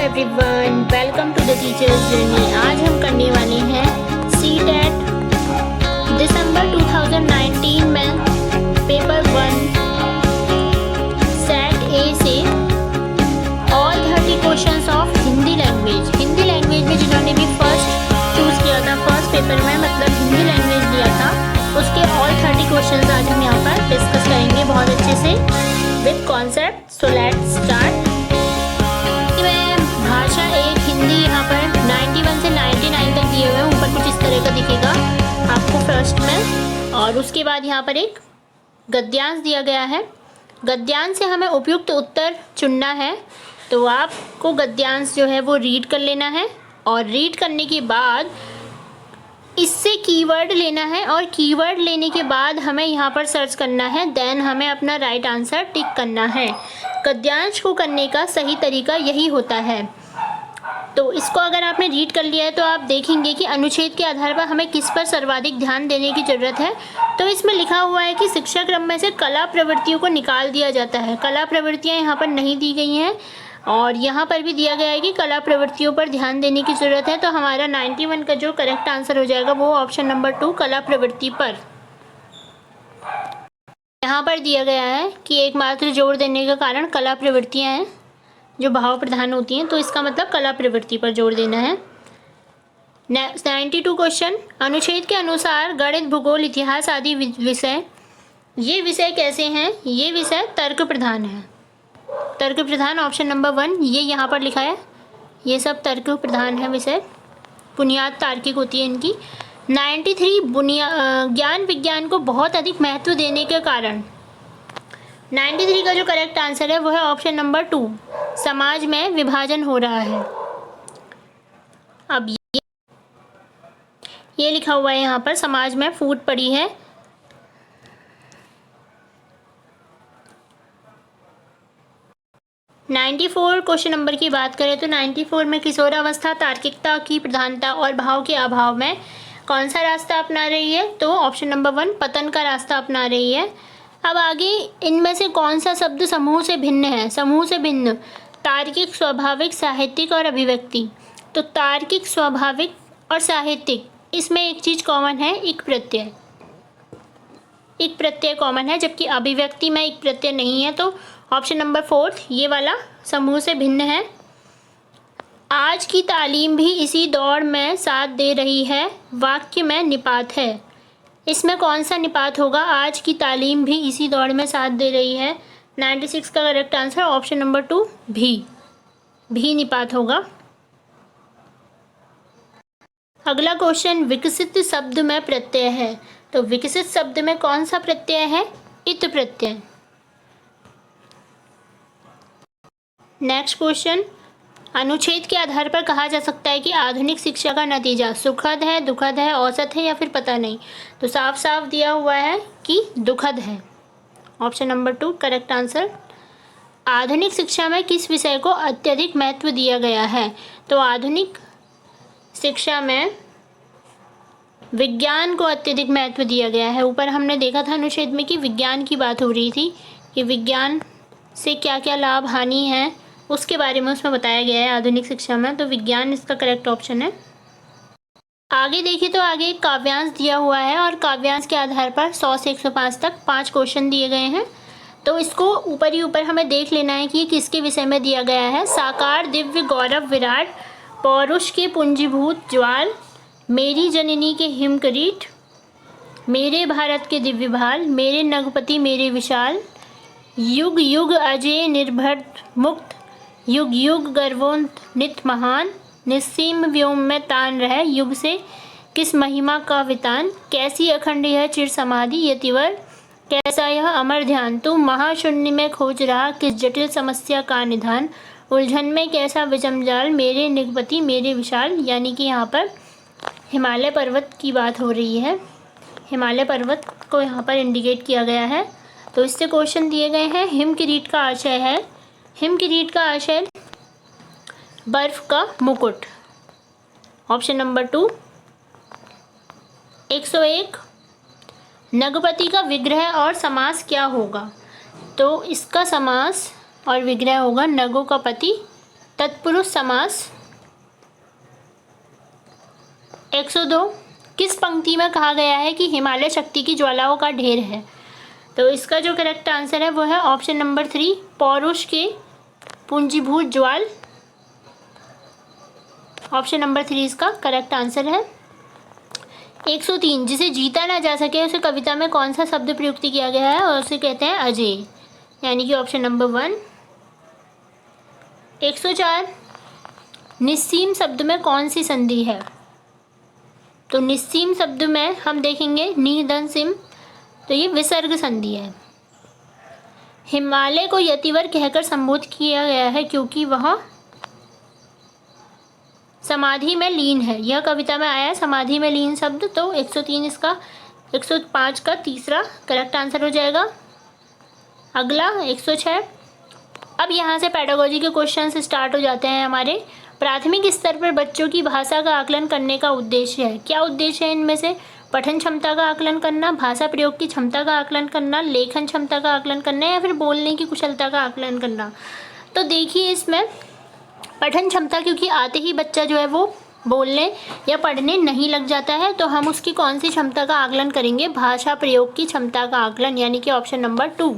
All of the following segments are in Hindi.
Everyone, welcome to the teachers journey. आज हम करने वाले हैं सीटेट दिसंबर 2019 में पेपर 1 सेट ए से all 30 questions of Hindi language. Hindi language में जिन्होंने भी फर्स्ट चूज़ किया था, फर्स्ट पेपर में मतलब हिंदी लैंग्वेज लिया था, उसके ऑल 30 क्वेश्चंस आज हम यहाँ पर डिस्कस करेंगे बहुत अच्छे से with concept. So let's start. भाषा एक हिंदी यहाँ पर 91 से 99 तक दिए हुए हैं, ऊपर कुछ इस तरह का दिखेगा आपको फर्स्ट में। और उसके बाद यहाँ पर एक गद्यांश दिया गया है। गद्यांश से हमें उपयुक्त उत्तर चुनना है, तो आपको गद्यांश जो है वो रीड कर लेना है और रीड करने के बाद इससे कीवर्ड लेना है और कीवर्ड लेने के बाद हमें यहाँ पर सर्च करना है, देन हमें अपना राइट आंसर टिक करना है। गद्यांश को करने का सही तरीका यही होता है। तो इसको अगर आपने रीड कर लिया है तो आप देखेंगे कि अनुच्छेद के आधार पर हमें किस पर सर्वाधिक ध्यान देने की ज़रूरत है। तो इसमें लिखा हुआ है कि शिक्षा क्रम में से कला प्रवृत्तियों को निकाल दिया जाता है। कला प्रवृत्तियाँ यहाँ पर नहीं दी गई हैं और यहाँ पर भी दिया गया है कि कला प्रवृत्तियों पर ध्यान देने की ज़रूरत है। तो हमारा 91 का जो करेक्ट आंसर हो जाएगा वो ऑप्शन नंबर 2 कला प्रवृत्ति पर। यहाँ पर दिया गया है कि एकमात्र जोर देने का कारण कला प्रवृत्तियाँ हैं जो भाव प्रधान होती हैं, तो इसका मतलब कला प्रवृत्ति पर जोर देना है। 92 क्वेश्चन, अनुच्छेद के अनुसार गणित, भूगोल, इतिहास आदि विषय, ये विषय कैसे हैं? ये विषय तर्क प्रधान है। तर्क प्रधान ऑप्शन नंबर 1 ये यहाँ पर लिखा है, ये सब तर्क प्रधान है विषय, बुनियाद तार्किक होती है इनकी। 93 ज्ञान विज्ञान को बहुत अधिक महत्व देने के कारण। 93 का जो करेक्ट आंसर है वो है ऑप्शन नंबर 2 समाज में विभाजन हो रहा है। अब ये लिखा हुआ है यहाँ पर समाज में फूट पड़ी है। नाइन्टी 94 क्वेश्चन नंबर की बात करें तो 94 में किशोरावस्था तार्किकता की प्रधानता और भाव के अभाव में कौन सा रास्ता अपना रही है? तो ऑप्शन नंबर 1 पतन का रास्ता अपना रही है। अब आगे इनमें से कौन सा शब्द समूह से भिन्न है? समूह से भिन्न तार्किक, स्वाभाविक, साहित्यिक और अभिव्यक्ति। तो तार्किक, स्वाभाविक और साहित्यिक, इसमें एक चीज़ कॉमन है, एक प्रत्यय। एक प्रत्यय कॉमन है, जबकि अभिव्यक्ति में एक प्रत्यय नहीं है। तो ऑप्शन नंबर 4 ये वाला समूह से भिन्न है। आज की तालीम भी इसी दौड़ में साथ दे रही है, वाक्य में निपात है। इसमें कौन सा निपात होगा? आज की तालीम भी इसी दौड़ में साथ दे रही है। 96 का करेक्ट आंसर ऑप्शन नंबर 2 भी निपात होगा। अगला क्वेश्चन, विकसित शब्द में प्रत्यय है, तो विकसित शब्द में कौन सा प्रत्यय है? इत प्रत्यय। नेक्स्ट क्वेश्चन, अनुच्छेद के आधार पर कहा जा सकता है कि आधुनिक शिक्षा का नतीजा सुखद है, दुखद है, औसत है या फिर पता नहीं। तो साफ साफ दिया हुआ है कि दुखद है। Option number 2 correct answer. आधुनिक शिक्षा में किस विषय को अत्यधिक महत्व दिया गया है? तो आधुनिक शिक्षा में विज्ञान को अत्यधिक महत्व दिया गया है। ऊपर हमने देखा था अनुच्छेद में कि विज्ञान की बात हो रही थी कि विज्ञान से क्या क्या लाभ हानि है, उसके बारे में उसमें बताया गया है आधुनिक शिक्षा में। तो विज्ञान इसका करेक्ट ऑप्शन है। आगे देखिए तो आगे एक काव्यांश दिया हुआ है और काव्यांश के आधार पर 100 से 105 तक 5 क्वेश्चन दिए गए हैं। तो इसको ऊपर ही ऊपर हमें देख लेना है कि ये किसके विषय में दिया गया है। साकार दिव्य गौरव विराट, पौरुष के पुंजीभूत ज्वाल, मेरी जननी के हिमकरीट, मेरे भारत के दिव्य भाल, मेरे नगपति मेरे विशाल, युग युग अजय निर्भर मुक्त, युग युग गर्वोन्नित महान, निस्सीम व्योम में तान रहे, युग से किस महिमा का वितान, कैसी अखंड यह चिर समाधि यतिवर, कैसा यह अमर ध्यान, तू महाशून्य में खोज रहा किस जटिल समस्या का निधान, उलझन में कैसा विषम जाल, मेरे निगपति मेरे विशाल। यानी कि यहाँ पर हिमालय पर्वत की बात हो रही है। हिमालय पर्वत को यहाँ पर इंडिकेट किया गया है। तो इससे क्वेश्चन दिए गए हैं। हिम किरीट का आशय है, हिम किरीट का आशय बर्फ का मुकुट। Option number 2। 101 नगपति का विग्रह और समास क्या होगा? तो इसका समास और विग्रह होगा नगों का पति तत्पुरुष समास। 102 किस पंक्ति में कहा गया है कि हिमालय शक्ति की ज्वालाओं का ढेर है? तो इसका जो करेक्ट आंसर है वो है ऑप्शन नंबर 3, पौरुष के पूंजीभूत ज्वाल। ऑप्शन नंबर 3 इसका करेक्ट आंसर है। 103 जिसे जीता ना जा सके उसे कविता में कौन सा शब्द प्रयुक्त किया गया है और उसे कहते हैं अजेय, यानी कि ऑप्शन नंबर 1। 104 निस्सीम शब्द में कौन सी संधि है? तो निस्सीम शब्द में हम देखेंगे निधन सिम, तो ये विसर्ग संधि है। हिमालय को यतिवर कहकर संबोधित किया गया है क्योंकि वह समाधि में लीन है। यह कविता में आया है समाधि में लीन शब्द, तो 103 इसका 105 का तीसरा करेक्ट आंसर हो जाएगा। अगला 106। अब यहाँ से पेडागोजी के क्वेश्चन स्टार्ट हो जाते हैं हमारे। प्राथमिक स्तर पर बच्चों की भाषा का आकलन करने का उद्देश्य है। क्या उद्देश्य है इनमें से? पठन क्षमता का आकलन करना, भाषा प्रयोग की क्षमता का आकलन करना, लेखन क्षमता का आकलन करना, या फिर बोलने की कुशलता का आकलन करना। तो देखिए इसमें पठन क्षमता, क्योंकि आते ही बच्चा जो है वो बोलने या पढ़ने नहीं लग जाता है, तो हम उसकी कौन सी क्षमता का आकलन करेंगे? भाषा प्रयोग की क्षमता का आकलन, यानी कि ऑप्शन नंबर 2।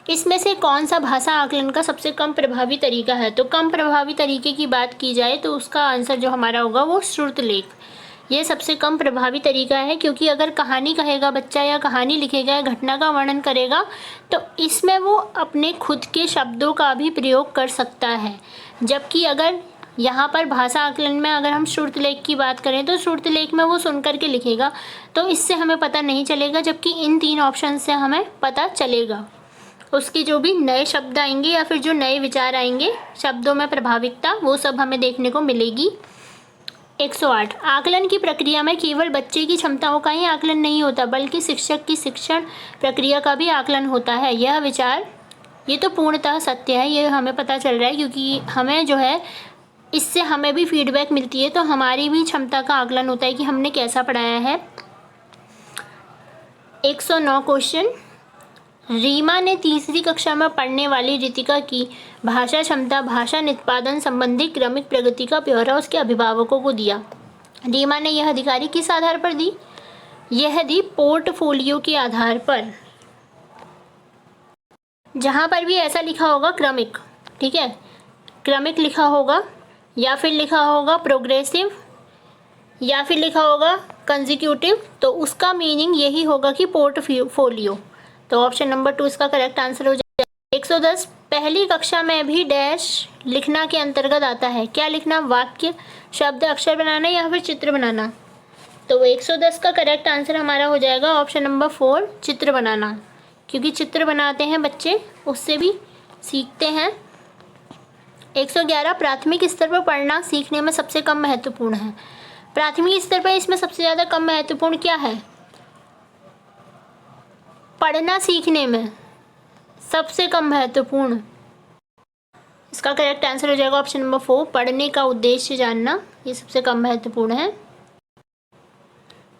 इसमें से कौन सा भाषा आकलन का सबसे कम प्रभावी तरीका है? तो कम प्रभावी तरीके की बात की जाए तो उसका आंसर जो हमारा होगा वो श्रुतलेख। ये सबसे कम प्रभावी तरीका है, क्योंकि अगर कहानी कहेगा बच्चा या कहानी लिखेगा या घटना का वर्णन करेगा तो इसमें वो अपने खुद के शब्दों का भी प्रयोग कर सकता है। जबकि अगर यहाँ पर भाषा आकलन में अगर हम श्रुतलेख की बात करें तो श्रुतलेख में वो सुन करके लिखेगा, तो इससे हमें पता नहीं चलेगा, जबकि इन 3 ऑप्शन से हमें पता चलेगा। उसके जो भी नए शब्द आएंगे या फिर जो नए विचार आएंगे, शब्दों में प्रभाविकता, वो सब हमें देखने को मिलेगी। 108 आकलन की प्रक्रिया में केवल बच्चे की क्षमताओं का ही आकलन नहीं होता, बल्कि शिक्षक की शिक्षण प्रक्रिया का भी आकलन होता है। यह विचार ये तो पूर्णतः सत्य है, ये हमें पता चल रहा है, क्योंकि हमें जो है इससे हमें भी फीडबैक मिलती है, तो हमारी भी क्षमता का आकलन होता है कि हमने कैसा पढ़ाया है। 109 क्वेश्चन, रीमा ने तीसरी कक्षा में पढ़ने वाली रितिका की भाषा क्षमता, भाषा निष्पादन संबंधी क्रमिक प्रगति का ब्यौरा उसके अभिभावकों को दिया। रीमा ने यह अधिकारी किस आधार पर दी? यह दी पोर्टफोलियो के आधार पर। जहाँ पर भी ऐसा लिखा होगा क्रमिक, ठीक है, क्रमिक लिखा होगा या फिर लिखा होगा प्रोग्रेसिव या फिर लिखा होगा कंजिक्यूटिव, तो उसका मीनिंग यही होगा कि पोर्टफोलियो। तो ऑप्शन नंबर 2 इसका करेक्ट आंसर हो जाएगा। 110 पहली कक्षा में भी डैश लिखना के अंतर्गत आता है। क्या लिखना? वाक्य, शब्द, अक्षर बनाना या फिर चित्र बनाना। तो 110 का करेक्ट आंसर हमारा हो जाएगा ऑप्शन नंबर 4, चित्र बनाना, क्योंकि चित्र बनाते हैं बच्चे, उससे भी सीखते हैं। 111 प्राथमिक स्तर पर पढ़ना सीखने में सबसे कम महत्वपूर्ण है। प्राथमिक स्तर पर इसमें सबसे ज़्यादा कम महत्वपूर्ण क्या है? पढ़ना सीखने में सबसे कम महत्वपूर्ण, इसका करेक्ट आंसर हो जाएगा ऑप्शन नंबर 4, पढ़ने का उद्देश्य जानना, ये सबसे कम महत्वपूर्ण है।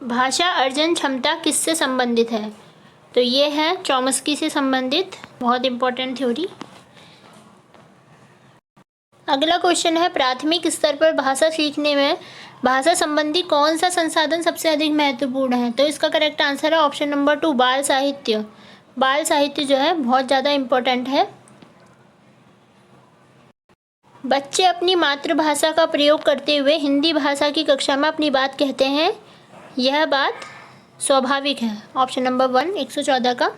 भाषा अर्जन क्षमता किससे संबंधित है? तो ये है चॉम्स्की से संबंधित, बहुत इंपॉर्टेंट थ्योरी। अगला क्वेश्चन है प्राथमिक स्तर पर भाषा सीखने में भाषा संबंधी कौन सा संसाधन सबसे अधिक महत्वपूर्ण है? तो इसका करेक्ट आंसर है ऑप्शन नंबर 2, बाल साहित्य। बाल साहित्य जो है बहुत ज़्यादा इम्पोर्टेंट है। बच्चे अपनी मातृभाषा का प्रयोग करते हुए हिंदी भाषा की कक्षा में अपनी बात कहते हैं, यह बात स्वाभाविक है। ऑप्शन नंबर 1 114 का।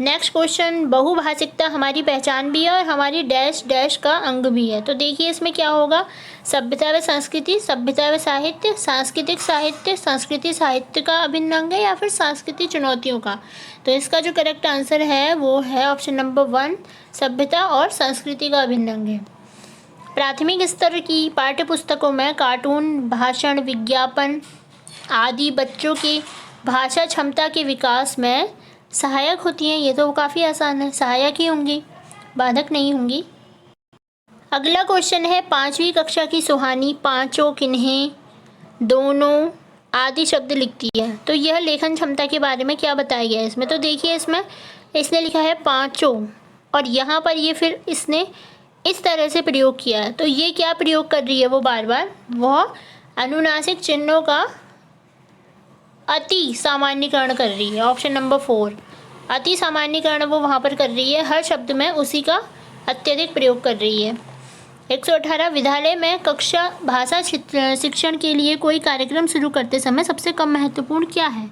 नेक्स्ट क्वेश्चन, बहुभाषिकता हमारी पहचान भी है और हमारी डैश डैश का अंग भी है। तो देखिए इसमें क्या होगा? सभ्यता व संस्कृति, सभ्यता व साहित्य, सांस्कृतिक साहित्य, संस्कृति साहित्य का अभिन्न अंग है या फिर सांस्कृतिक चुनौतियों का। तो इसका जो करेक्ट आंसर है वो है ऑप्शन नंबर 1, सभ्यता और संस्कृति का अभिन्न अंग है। प्राथमिक स्तर की पाठ्य पुस्तकों में कार्टून, भाषण, विज्ञापन आदि बच्चों की भाषा क्षमता के विकास में सहायक होती हैं। ये तो काफ़ी आसान है, सहायक ही होंगी, बाधक नहीं होंगी। अगला क्वेश्चन है 5वीं कक्षा की सुहानी पांचों, किन्हें, दोनों आदि शब्द लिखती है। तो यह लेखन क्षमता के बारे में क्या बताया गया है इसमें? तो देखिए इसमें इसने लिखा है पांचों, और यहाँ पर ये फिर इसने इस तरह से प्रयोग किया है। तो ये क्या प्रयोग कर रही है वो बार बार, वह अनुनासिक चिन्हों का अति सामान्यीकरण कर रही है। ऑप्शन नंबर 4, अति सामान्यीकरण वो वहाँ पर कर रही है, हर शब्द में उसी का अत्यधिक प्रयोग कर रही है। 118, विद्यालय में कक्षा भाषा शिक्षण के लिए कोई कार्यक्रम शुरू करते समय सबसे कम महत्वपूर्ण क्या है?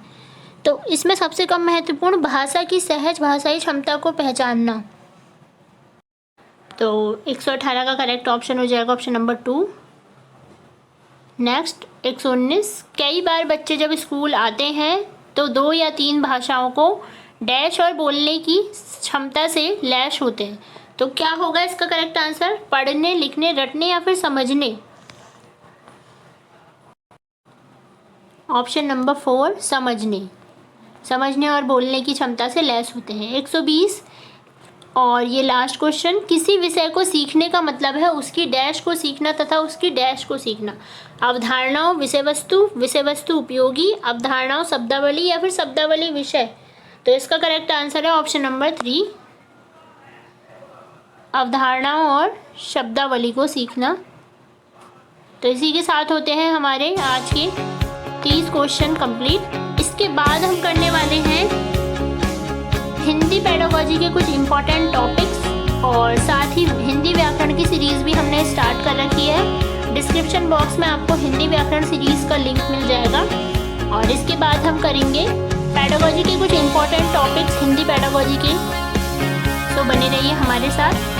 तो इसमें सबसे कम महत्वपूर्ण भाषा की सहज भाषाई क्षमता को पहचानना। तो 118 का करेक्ट ऑप्शन हो जाएगा ऑप्शन नंबर 2। नेक्स्ट 119, कई बार बच्चे जब स्कूल आते हैं तो 2 या 3 भाषाओं को डैश और बोलने की क्षमता से लैस होते हैं। तो क्या होगा इसका करेक्ट आंसर? पढ़ने, लिखने, रटने या फिर समझने? ऑप्शन नंबर 4, समझने और बोलने की क्षमता से लैस होते हैं। 120 और ये लास्ट क्वेश्चन, किसी विषय को सीखने का मतलब है उसकी डैश को सीखना तथा उसकी डैश को सीखना। अवधारणाओं, विषय वस्तु उपयोगी, अवधारणाओं शब्दावली या फिर शब्दावली विषय? तो इसका करेक्ट आंसर है ऑप्शन नंबर 3, अवधारणाओं और शब्दावली को सीखना। तो इसी के साथ होते हैं हमारे आज के 30 क्वेश्चन कंप्लीट। इसके बाद हम करने वाले हैं हिंदी पेडागोजी के कुछ इम्पॉर्टेंट टॉपिक्स और साथ ही हिंदी व्याकरण की सीरीज़ भी हमने स्टार्ट कर रखी है। डिस्क्रिप्शन बॉक्स में आपको हिंदी व्याकरण सीरीज़ का लिंक मिल जाएगा। और इसके बाद हम करेंगे पेडागोजी के कुछ इम्पॉर्टेंट टॉपिक्स हिंदी पेडागोजी के। तो बने रहिए हमारे साथ।